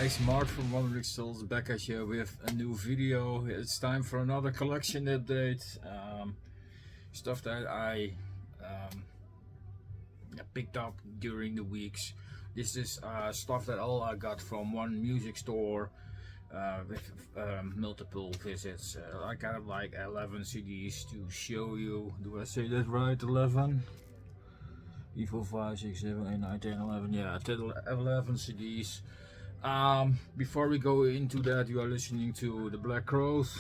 guys, Mark from Wandering Souls back at you with a new video. It's time for another collection update. Stuff that I picked up during the weeks. This is stuff that all I got from one music store with multiple visits. I got like 11 CDs to show you. Do I say that right? 11? 3, 4, 5, 6, 7, 8, 9, 10, 11. Yeah, 11 CDs. Before we go into that, you are listening to The Black Crows,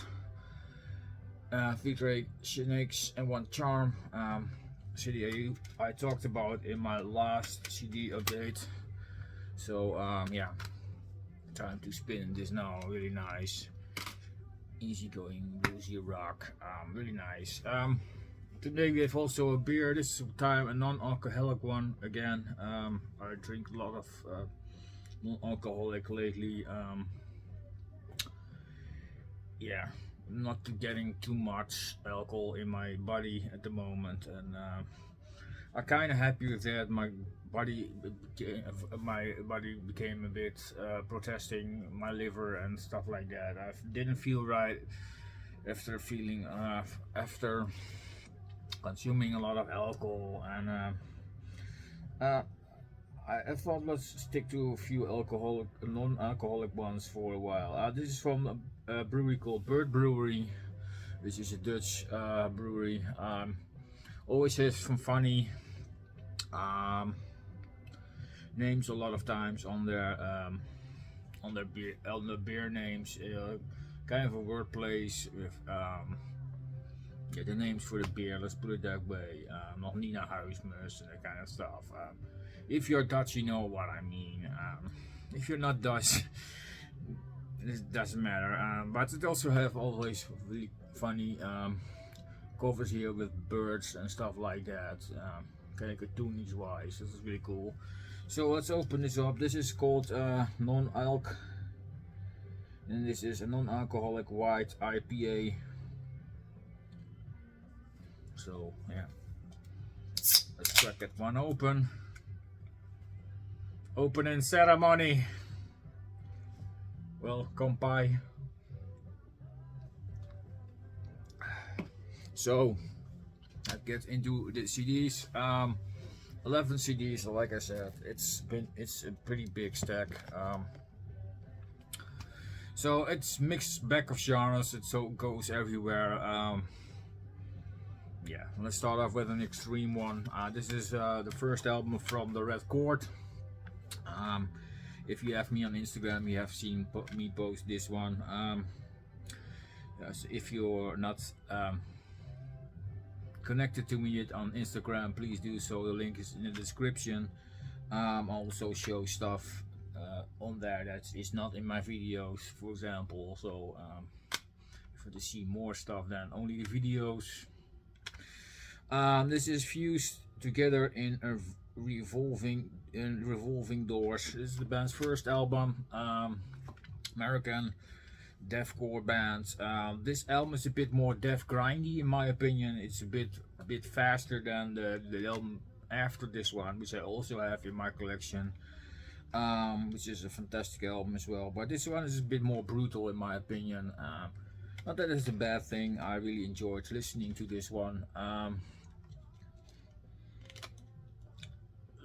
featuring Snakes and One Charm. CD I talked about in my last CD update. So yeah, time to spin this now. Really nice, easygoing bluesy rock. Really nice. Today we have also a beer. This time a non-alcoholic one again. I drink a lot of non-alcoholic lately. Yeah, not getting too much alcohol in my body at the moment, and I'm kind of happy with that. My body became a bit protesting, my liver and stuff like that. I didn't feel right after after consuming a lot of alcohol, and I thought let's stick to a few non-alcoholic ones for a while. This is from a brewery called Bird Brewery, which is a Dutch brewery. Always has some funny names a lot of times on their beer names. Kind of a wordplays with yeah, the names for the beer. Let's put it that way. Nog Nina Huismus and that kind of stuff. If you're Dutch, you know what I mean. If you're not Dutch, it doesn't matter. But it also have always really funny covers here with birds and stuff like that. Kind of cartoonish wise. This is really cool. So let's open this up. This is called non-alc, and this is a non-alcoholic white IPA. So yeah, let's crack that one open. Opening ceremony. Well, kompai. So let's get into the CDs. 11 CDs, like I said. It's a pretty big stack. So it's mixed bag of genres. It so goes everywhere. Yeah, let's start off with an extreme one. This is the first album from the Red Chord. If you have me on Instagram, you have seen me post this one. So if you're not connected to me yet on Instagram, please do so. The link is in the description. I'll also show stuff on there that is not in my videos, for example. So if you want to see more stuff than only the videos. This is fused together in a revolving doors. This is the band's first album. American deathcore band. This album is a bit more death grindy in my opinion. It's a bit faster than the album after this one, which I also have in my collection, which is a fantastic album as well. But this one is a bit more brutal in my opinion. Not that it's a bad thing. I really enjoyed listening to this one.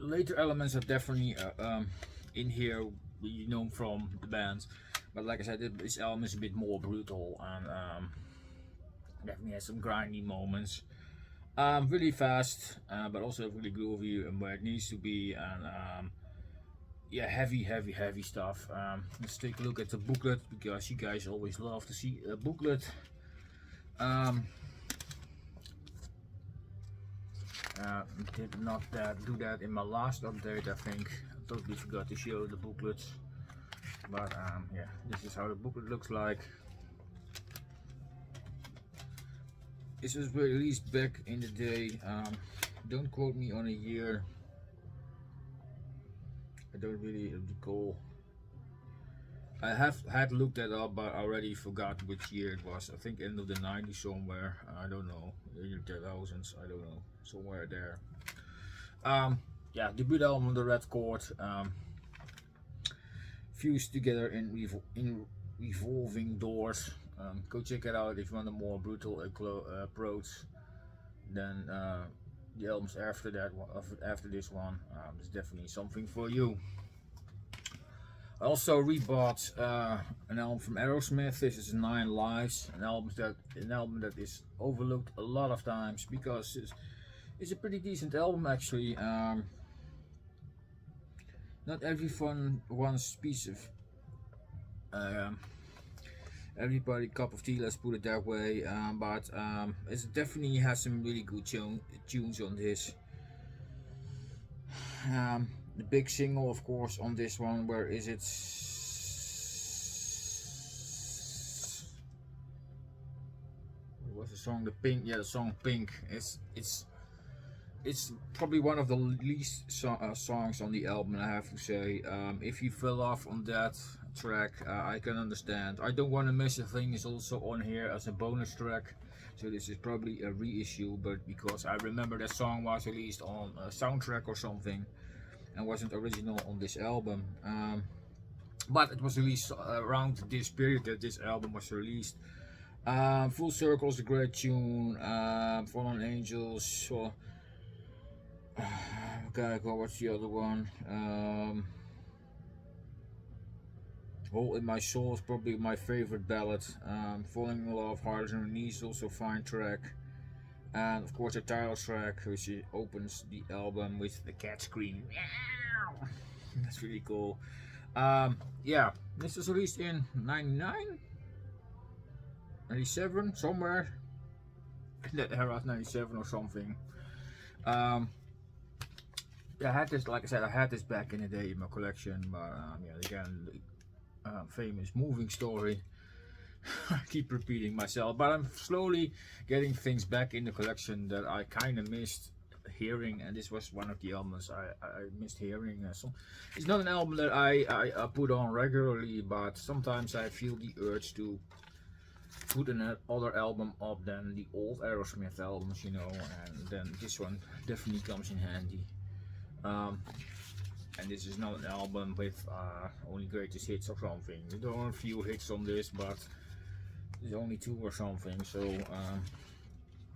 Later elements are definitely in here, you know, from the bands, but like I said, this album is a bit more brutal and definitely has some grindy moments. Really fast, but also really groovy and where it needs to be, and yeah, heavy stuff. Let's take a look at the booklet, because you guys always love to see a booklet. Did not do that in my last update, I think. I totally forgot to show the booklets. But yeah, this is how the booklet looks like. This was released back in the day. Don't quote me on a year. I don't really recall. I had looked that up, but I already forgot which year it was. I think end of the 90s somewhere. I don't know. In the 2000s. I don't know. Somewhere there. Yeah, debut album on the Red Chord. fused together in revolving doors. Go check it out if you want a more brutal approach than the albums after that one. After this one, it's definitely something for you. I also rebought an album from Aerosmith. This is 9 Lives, an album that is overlooked a lot of times because it's a pretty decent album actually. Not everyone wants piece of everybody cup of tea, let's put it that way, but it definitely has some really good tunes on this. The big single, of course, on this one, where is it? What was the song? The Pink, yeah, the song Pink. It's probably one of the least songs on the album, I have to say. If you fell off on that track, I can understand. I Don't Want to Miss a Thing is also on here as a bonus track, so this is probably a reissue, but because I remember that song was released on a soundtrack or something and wasn't original on this album. But it was released around this period that this album was released. Full Circle is a great tune. Fallen Angels. So, okay, what's the other one? Hole in My Soul is probably my favorite ballad. Falling in Love, Harder Than Knees, also a fine track. And of course the title track, which opens the album with the cat screaming. That's really cool. Yeah, this was released in 99, 97, somewhere in that era, 97 or something. Yeah, I had this, like I said, I had this back in the day in my collection, but yeah, again, famous moving story. I keep repeating myself, but I'm slowly getting things back in the collection that I kind of missed hearing, and this was one of the albums I missed hearing. It's not an album that I put on regularly, but sometimes I feel the urge to put another album up than the old Aerosmith albums, you know, and then this one definitely comes in handy. And this is not an album with only greatest hits or something. There are a few hits on this, but there's only 2 or something, so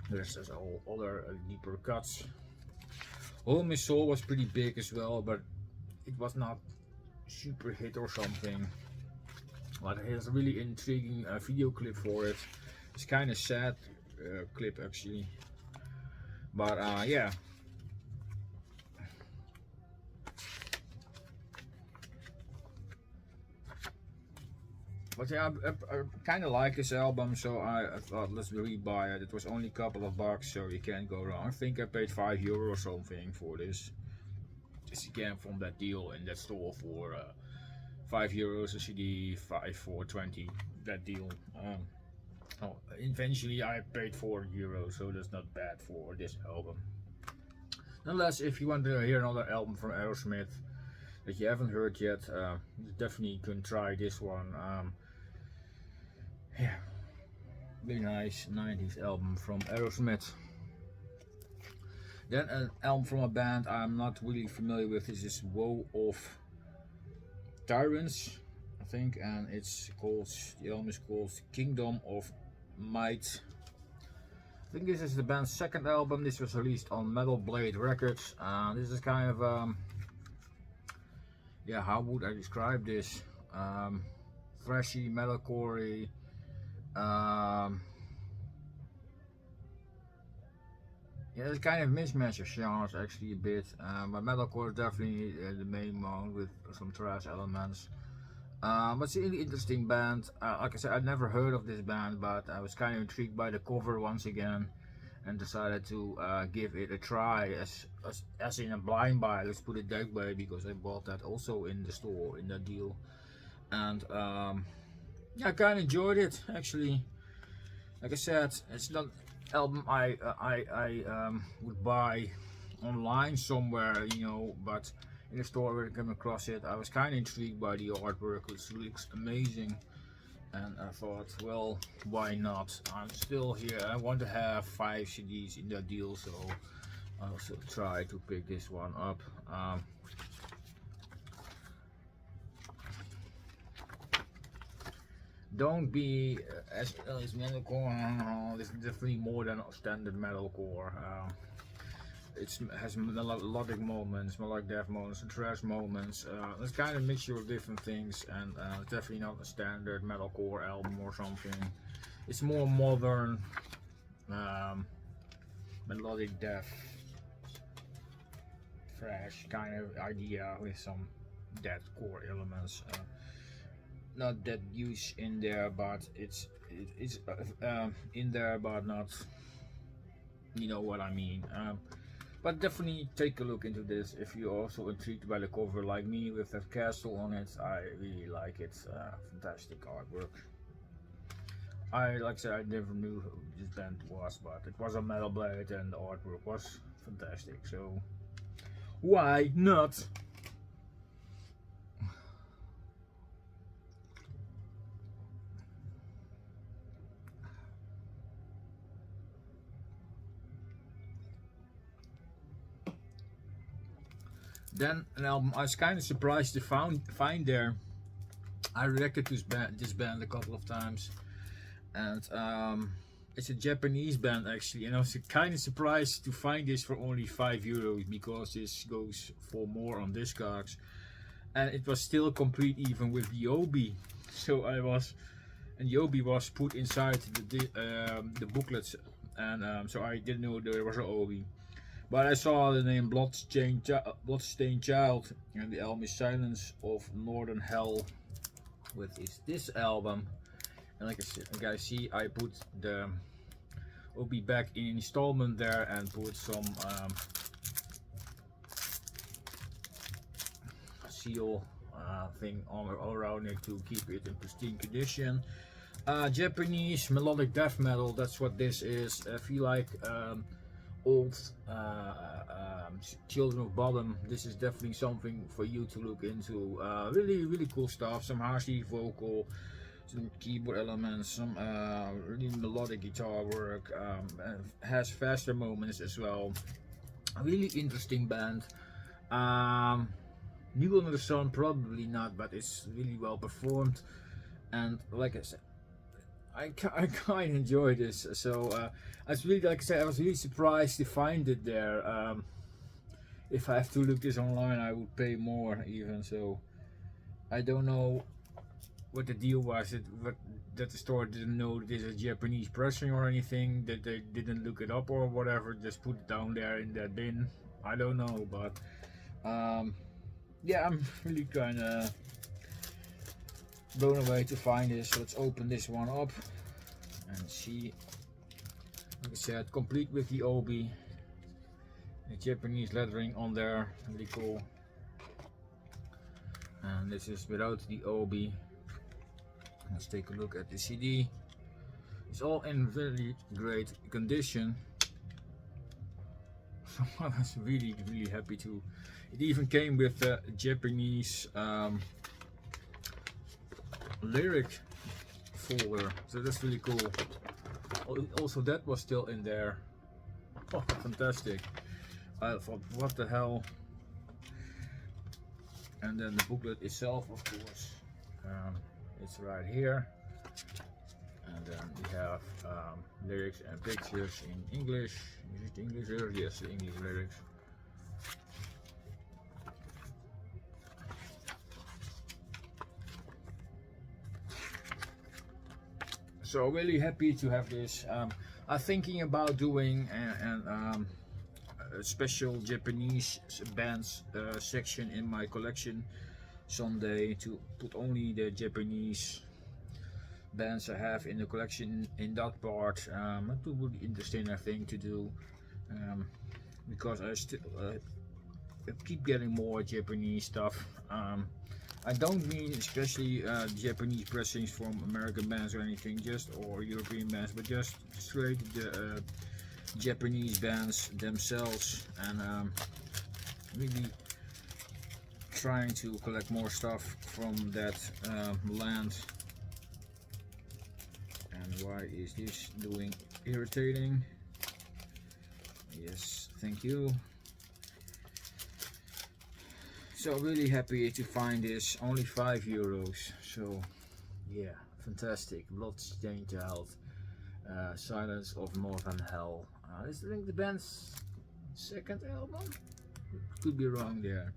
there's all other deeper cuts. Hole in My Soul was pretty big as well, but it was not super hit or something. But it has a really intriguing video clip for it. It's kind of sad clip actually, but yeah. But yeah, I kind of like this album, so I thought let's rebuy it. It was only a couple of bucks, so you can't go wrong. I think I paid €5 or something for this. Just again from that deal in that store for €5 a CD, 5 for 20. That deal. Oh, eventually I paid €4, so that's not bad for this album. Nonetheless, if you want to hear another album from Aerosmith that you haven't heard yet, you definitely can try this one. Yeah, really nice 90s album from Aerosmith. Then an album from a band I'm not really familiar with. This is Woe of Tyrants, I think, and the album is called Kingdom of Might. I think this is the band's second album. This was released on Metal Blade Records. This is kind of yeah, how would I describe this? Thrashy, metalcore. Yeah, it's kind of mismatch of genres actually a bit, but metalcore is definitely the main one with some thrash elements. But it's a really interesting band. Like I said, I'd never heard of this band, but I was kind of intrigued by the cover once again, and decided to give it a try as in a blind buy. Let's put it that way, because I bought that also in the store in that deal, and yeah, I kind of enjoyed it actually. Like I said, it's not album I would buy online somewhere, you know, but in the store where I came across it, I was kind of intrigued by the artwork, which looks amazing, and I thought, well, why not? I'm still here. I want to have 5 CDs in that deal, so I'll also try to pick this one up. don't be as metalcore. It's definitely more than standard metalcore. It has melodic moments, melodic death moments, thrash moments. It's kind of a mixture of different things, and it's definitely not a standard metalcore album or something. It's more modern melodic death thrash kind of idea with some deathcore elements. Not that huge in there, but it's in there, but not. You know what I mean. But definitely take a look into this if you're also intrigued by the cover like me with that castle on it. I really like it. Fantastic artwork. Like I said, I never knew who this band was, but it was a metal blade and the artwork was fantastic. So why not? Then an album I was kind of surprised to find there. I reacted to this band a couple of times, and it's a Japanese band actually, and I was kind of surprised to find this for only €5 because this goes for more on Discogs, and it was still complete even with the OB. So and the OB was put inside the booklets, and so I didn't know there was an OB. But I saw the name Bloodstained Child, and the album is Silence of Northern Hell, with this album. And like I see, I put the OB back in installment there and put some seal thing all around it to keep it in pristine condition. Japanese melodic death metal, that's what this is. If you like old Children of Bodom, this is definitely something for you to look into. Really cool stuff, some harshly vocal, some keyboard elements, some really melodic guitar work, has faster moments as well. A really interesting band. New Under the Sun, probably not, but it's really well performed, and like I said, I kind of enjoy this. So I was really, like I said, I was really surprised to find it there. If I have to look this online, I would pay more even. So I don't know what the deal was. That the store didn't know that this is Japanese pressing or anything. That they didn't look it up or whatever. Just put it down there in that bin. I don't know, but yeah, I'm really kind of blown away to find this. So let's open this one up and see. Like I said, complete with the OB, the Japanese lettering on there, really cool. And this is without the OB. Let's take a look at the CD. It's all in very great condition. So I was really happy to. It even came with a Japanese lyric folder, so that's really cool. Also, that was still in there. Oh, fantastic. I thought, what the hell. And then the booklet itself, of course, it's right here, and then we have lyrics and pictures in English. Is it English lyrics? Yes, the English lyrics. So really happy to have this. I'm thinking about doing a special Japanese bands section in my collection someday, to put only the Japanese bands I have in the collection in that part. That would be interesting, I think, to do, because I still keep getting more Japanese stuff. I don't mean especially Japanese pressings from American bands or anything, or European bands, but just straight the Japanese bands themselves, and really trying to collect more stuff from that land. And why is this doing irritating? Yes, thank you. So really happy to find this, only €5. So yeah, fantastic. Bloodstained Child, Silence of Northern Hell. This is, I think, the band's second album. Could be wrong there.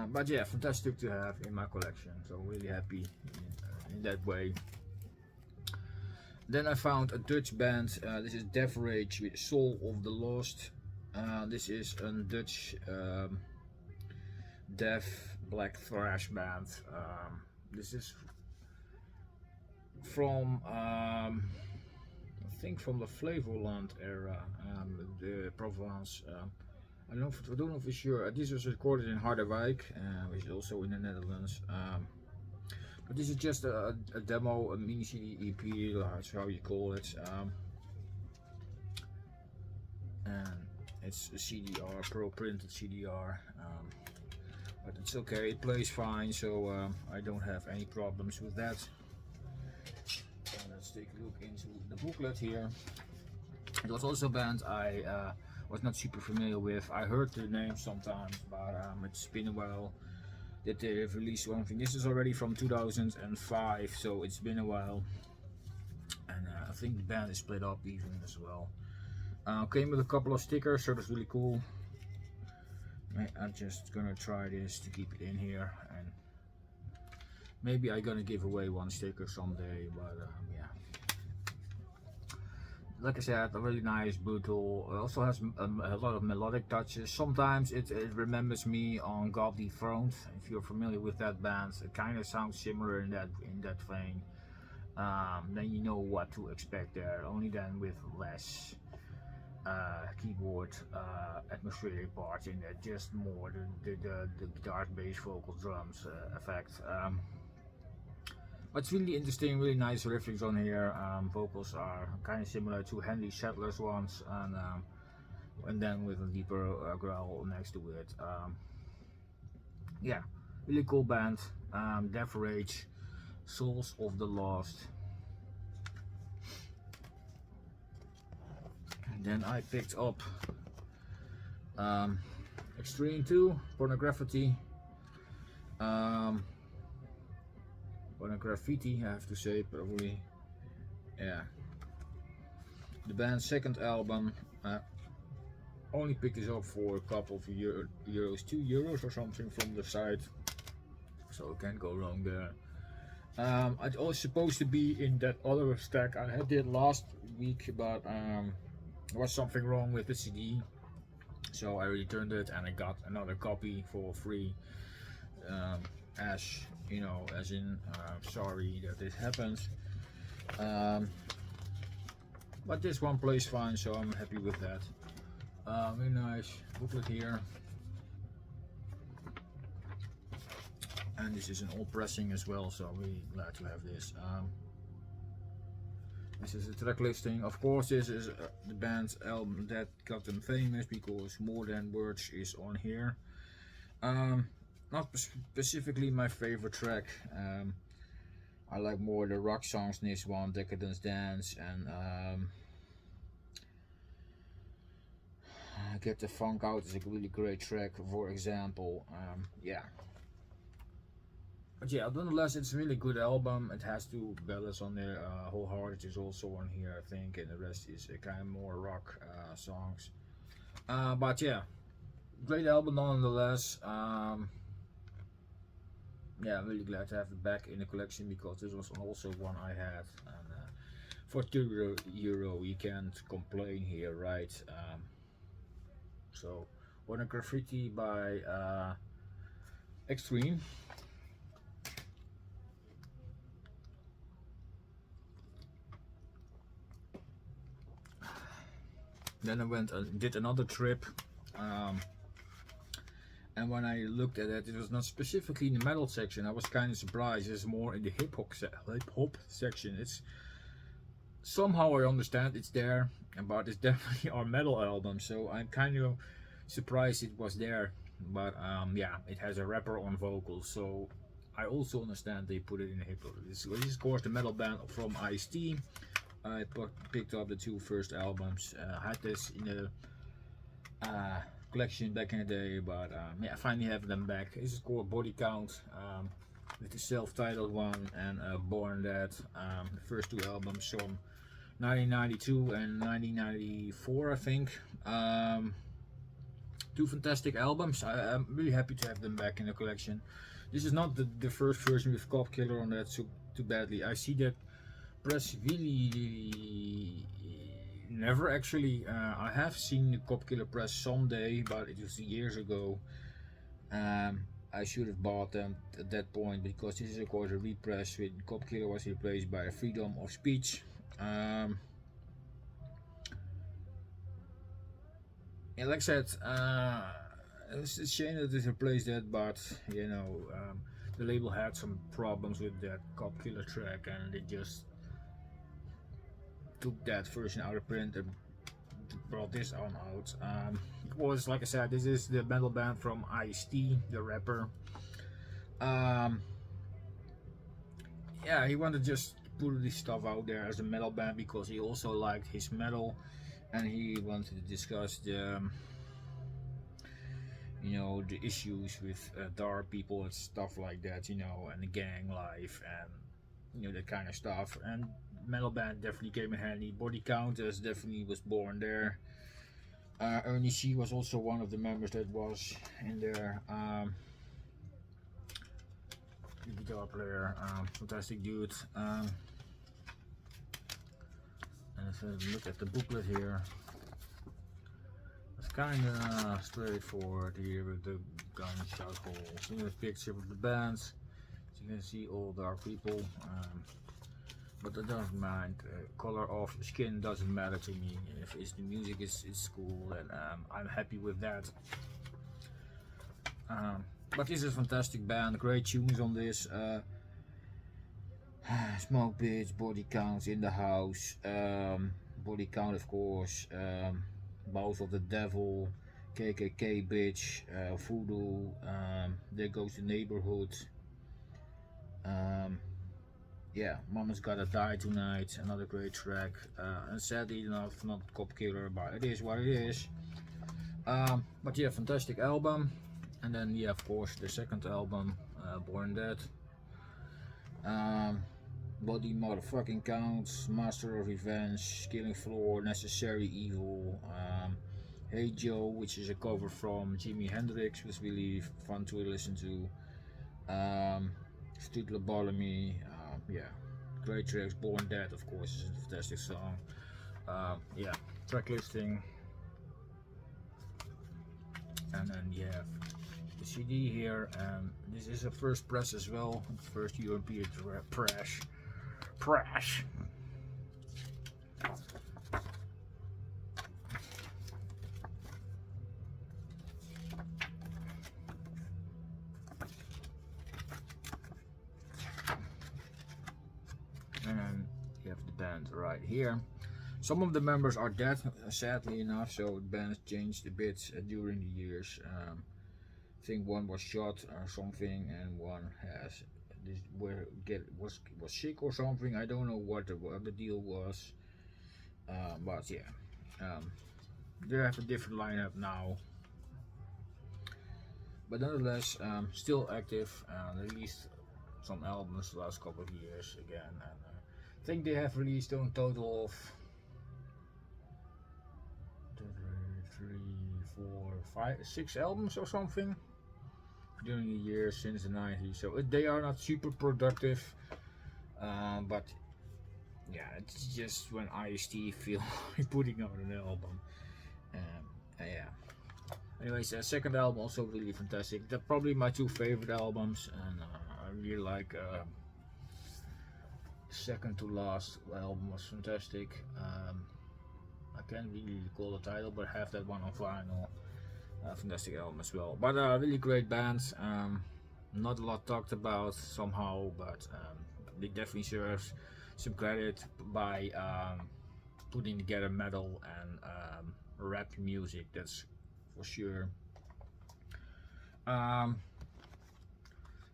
But yeah, fantastic to have in my collection. So really happy in that way. Then I found a Dutch band. This is Deathrage with Soul of the Lost. This is a Dutch death black thrash band. This is from I think from the Flevoland era, the Provence. I don't know for sure. This was recorded in Harderwijk, which is also in the Netherlands. But this is just a demo, a mini CD EP, that's how you call it. And it's a CDR, Pro printed CDR. But it's okay, it plays fine, so I don't have any problems with that. Let's take a look into the booklet here. It was also a band I was not super familiar with. I heard the name sometimes, but it's been a while that they have released one thing. This is already from 2005, so it's been a while. And I think the band is split up even as well. Came with a couple of stickers, so that's really cool. I'm just gonna try this to keep it in here, and maybe I'm gonna give away one sticker someday, but yeah. Like I said, a really nice, brutal. It also has a lot of melodic touches. Sometimes it remembers me on God Dethroned. If you're familiar with that band, it kind of sounds similar in that vein. Then you know what to expect there. Only then with less keyboard atmospheric parts in there, just more the guitar, bass, vocals, drums effect. But it's really interesting, really nice riffings on here. Vocals are kind of similar to Henry Settler's ones, and then with a deeper growl next to it. Yeah, really cool band. Deathrage, Souls of the Lost. And then I picked up Extreme 2, Pornograffitti. Pornograffitti, I have to say, probably. Yeah. The band's second album. Only picked this up for a couple of euros, €2 or something from the site. So can't go wrong there. It was supposed to be in that other stack I did last week, but there was something wrong with the CD. So I returned it and I got another copy for free. As you know, as in sorry that this happens, but this one plays fine, so I'm happy with that. Very nice booklet here, and this is an old pressing as well, so I'm really glad to have this. This is a track listing. Of course, this is the band's album that got them famous, because More Than Words is on here. Not specifically my favorite track. I like more the rock songs in this one, Decadence Dance, and Get the Funk Out is a really great track, for example. Yeah. But yeah, nonetheless, it's a really good album. It has 2 ballads on there. Wholehearted is also on here, I think, and the rest is kind of more rock songs. But yeah, great album nonetheless. Yeah, I'm really glad to have it back in the collection, because this was also one I had, and for €2 you can't complain here, right? So Pornograffitti by Extreme. Then I went and did another trip. And when I looked at it, it was not specifically in the metal section. I was kind of surprised. It's more in the hip hop section. It's somehow, I understand it's there, but it's definitely our metal album. So I'm kind of surprised it was there. But yeah, it has a rapper on vocals. So I also understand they put it in hip hop. This is of course the metal band from Ice-T. I picked up the 2 first albums. Had this in the collection back in the day, but yeah, I finally have them back. This is called Body Count. with the self-titled one and Born Dead. The first two albums from 1992 and 1994, I think. Two fantastic albums. I'm really happy to have them back in the collection. This is not the first version with Cop Killer on that so too badly. I see that press really never actually. I have seen the Cop Killer press someday, but it was years ago. I should have bought them at that point, because this is of course a repress with Cop Killer was replaced by Freedom of Speech. And like I said, it's a shame that they replaced that, but you know, the label had some problems with that Cop Killer track, and they just took that version out of print and brought this on out. It was, like I said, this is the metal band from Ice-T, the rapper. Yeah, he wanted to just put this stuff out there as a metal band because he also liked his metal, and he wanted to discuss the you know, the issues with dark people and stuff like that, you know, and the gang life and you know, that kind of stuff. And metal band definitely came in handy. Body Countess definitely was born there. Ernie C was also one of the members that was in there. The guitar player, fantastic dude. And if I look at the booklet here, it's kind of straightforward here with the gunshot holes. You know, the picture of the bands, so you can see all dark people. But I don't mind. Color of skin doesn't matter to me. If it's the music is cool, and I'm happy with that. But this is a fantastic band. Great tunes on this. Smoke Bitch, Body Count, In the House, Body Count of course, Mouth of the Devil, KKK Bitch, Voodoo, There Goes the Neighborhood. Yeah, Mama's Gotta Die Tonight, another great track, and sadly enough not Cop Killer, but it is what it is. But yeah, fantastic album. And then yeah, of course the second album, Born Dead. Body Motherfucking Counts, Master of Revenge, Killing Floor, Necessary Evil, Hey Joe, which is a cover from Jimi Hendrix, was really fun to listen to. Street Lobotomy, yeah, great tracks. Born Dead, of course, is a fantastic song. Yeah, track listing, and then you have the CD here. This is a first press as well, first European press. And you have the band right here. Some of the members are dead, sadly enough, so the band changed a bit during the years. I think one was shot or something, and one has was sick or something. I don't know what the deal was, but yeah, they have a different lineup now. But nonetheless, still active. Released some albums the last couple of years again, and I think they have released a total of 3, 4, 5, 6 albums or something during the years since the 90s. So they are not super productive, but yeah, it's just when Ice-T feel like putting out an album. Yeah. Anyways, second album also really fantastic. They're probably my two favorite albums, and I really like second to last album was fantastic. I can't really recall the title, but I have that one on vinyl. Fantastic album as well. But really great bands. Not a lot talked about somehow, but they definitely serves some credit by putting together metal and rap music. That's for sure.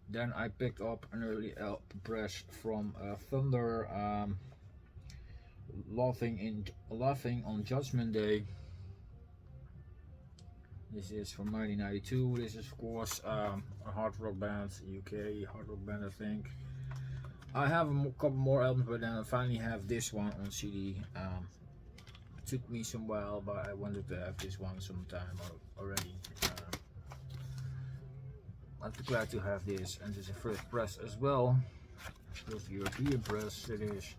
Then I picked up an early press from Thunder, laughing on Judgement Day. This is from 1992. This is of course a hard rock band, UK hard rock band I think. I have a couple more albums, but then I finally have this one on CD. It took me some while, but I wanted to have this one sometime already. I'm glad to have this, and this is a first press as well. First European press it is.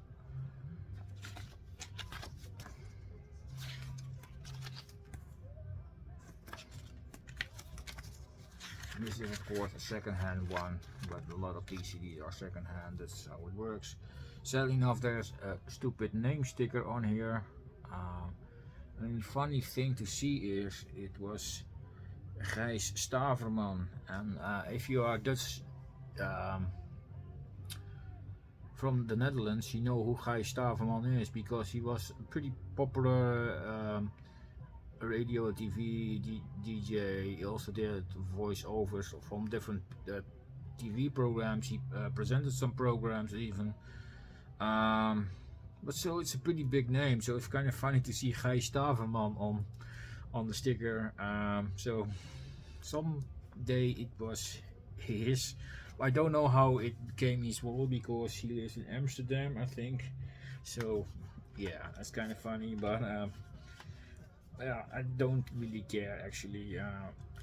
This is of course a second-hand one, but a lot of these CDs are second-hand. That's how it works. Sadly enough, there's a stupid name sticker on here. And the funny thing to see is it was Gijs Staverman, and if you are Dutch from the Netherlands, you know who Gijs Staverman is, because he was a pretty popular radio TV DJ. He also did voiceovers from different TV programs. He presented some programs even. But so it's a pretty big name, so it's kind of funny to see Gijs Staverman on the sticker. So someday it was his. I don't know how it became his role, because he lives in Amsterdam I think. So yeah, that's kind of funny, but yeah, I don't really care actually.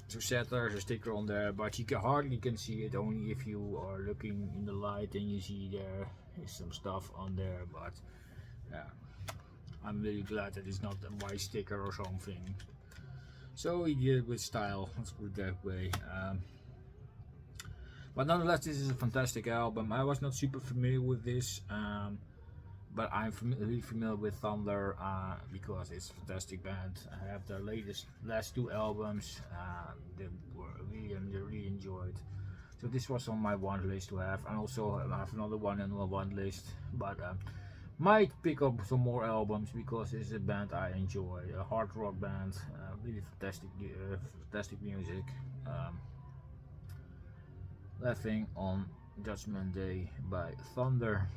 So sad there's a sticker on there, but you hardly can see it, only if you are looking in the light and you see there is some stuff on there. But yeah, I'm really glad that it's not a white sticker or something. So he did it with style, let's put it that way. But nonetheless, this is a fantastic album. I was not super familiar with this, but I'm really familiar with Thunder because it's a fantastic band. I have their last two albums. They were really enjoyed. So this was on my one list to have, and also I have another one on my one list. But might pick up some more albums, because it's a band I enjoy, a hard rock band, really fantastic music. Laughing on Judgement Day by Thunder.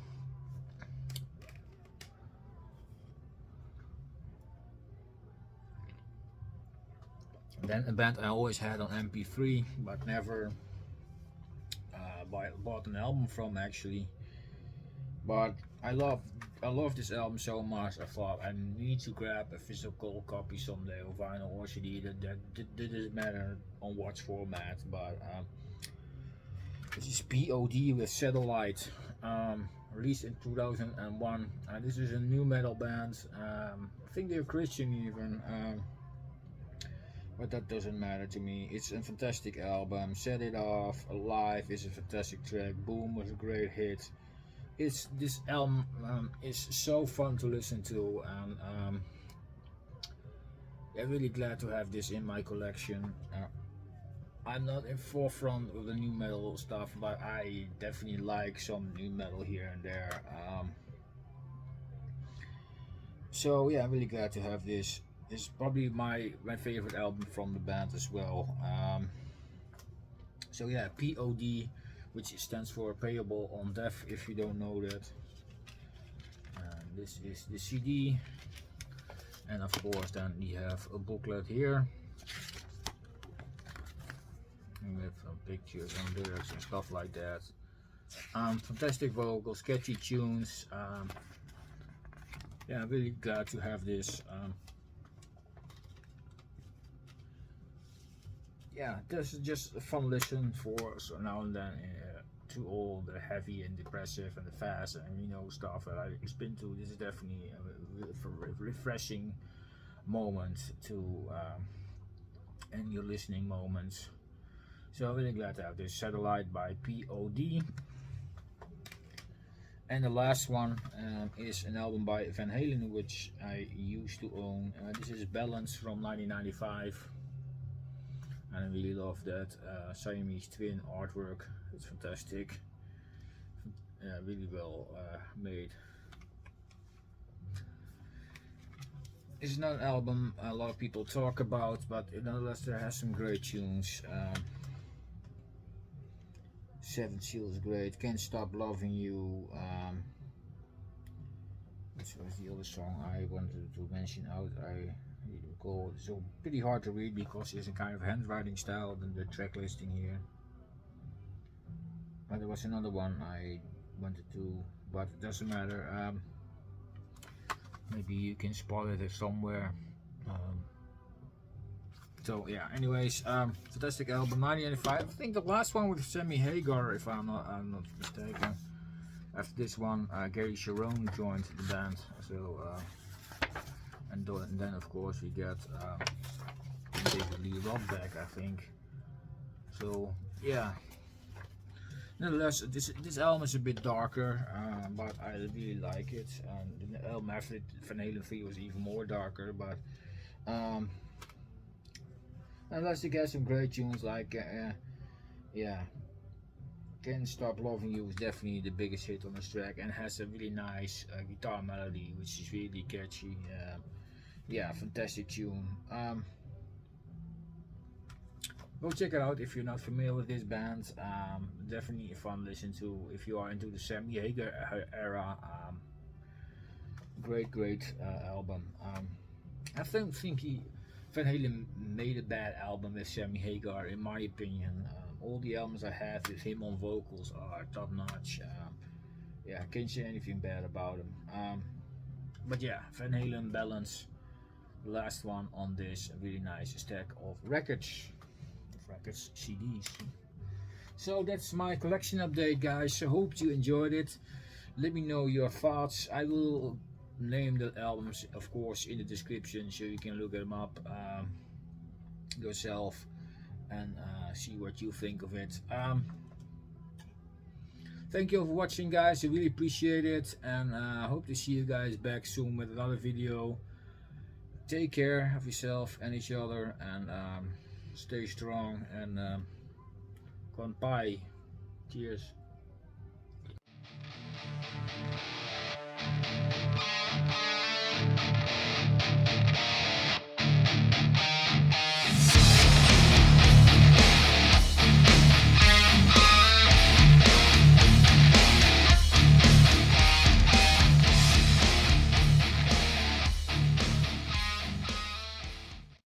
Then a band I always had on MP3, but never bought an album from actually. But I love this album so much. I thought I need to grab a physical copy someday, or vinyl or CD. That doesn't matter on what format. But this is P.O.D with Satellite, released in 2001. This is a new metal band. I think they're Christian even. But that doesn't matter to me. It's a fantastic album. Set It Off, Alive is a fantastic track. Boom was a great hit. This album is so fun to listen to, and I'm really glad to have this in my collection. I'm not in forefront of the new metal stuff, but I definitely like some new metal here and there. So yeah, I'm really glad to have this. It's probably my favorite album from the band as well. So yeah, P.O.D, which stands for Payable on Death, if you don't know that. This is the CD, and of course then we have a booklet here with some pictures and lyrics and stuff like that. Fantastic vocals, catchy tunes. Yeah, I'm really glad to have this. Yeah, this is just a fun listen for so now and then, to all the heavy and depressive and the fast and stuff that I spin to. This is definitely a refreshing moment to end your listening moments. So I'm really glad to have this. Satellite by P.O.D. And the last one is an album by Van Halen, which I used to own. This is Balance from 1995. And I really love that Siamese twin artwork. It's fantastic. Really well made. It's not an album a lot of people talk about, but nonetheless there has some great tunes. Seven Seal is great. Can't Stop Loving You. Which was the other song I wanted to mention out. I called. So pretty hard to read because it's a kind of handwriting style than the track listing here. But there was another one I wanted to, but it doesn't matter. Maybe you can spot it somewhere. So yeah, anyways, fantastic album, 1995. I think the last one with Sammy Hagar, if I'm not mistaken. After this one, Gary Sharon joined the band. So and then of course we get David Lee Roth back, I think. So yeah. Nonetheless, this album is a bit darker, but I really like it. And the album after Van Halen 3 was even more darker, but nonetheless, you get some great tunes like yeah, Can't Stop Loving You is definitely the biggest hit on this track, and has a really nice guitar melody, which is really catchy. Yeah, fantastic tune. Go check it out if you're not familiar with this band. Definitely a fun listen to if you are into the Sammy Hagar era. Great album. I don't think Van Halen made a bad album with Sammy Hagar, in my opinion. All the albums I have with him on vocals are top notch. Yeah, I can't say anything bad about him. But yeah, Van Halen Balance, the last one on this really nice stack of records. CDs. So that's my collection update, guys. I hope you enjoyed it. Let me know your thoughts. I will name the albums, of course, in the description, so you can look them up yourself and see what you think of it. Thank you for watching, guys. I really appreciate it, and I hope to see you guys back soon with another video. Take care of yourself and each other, and stay strong, and kanpai. Cheers.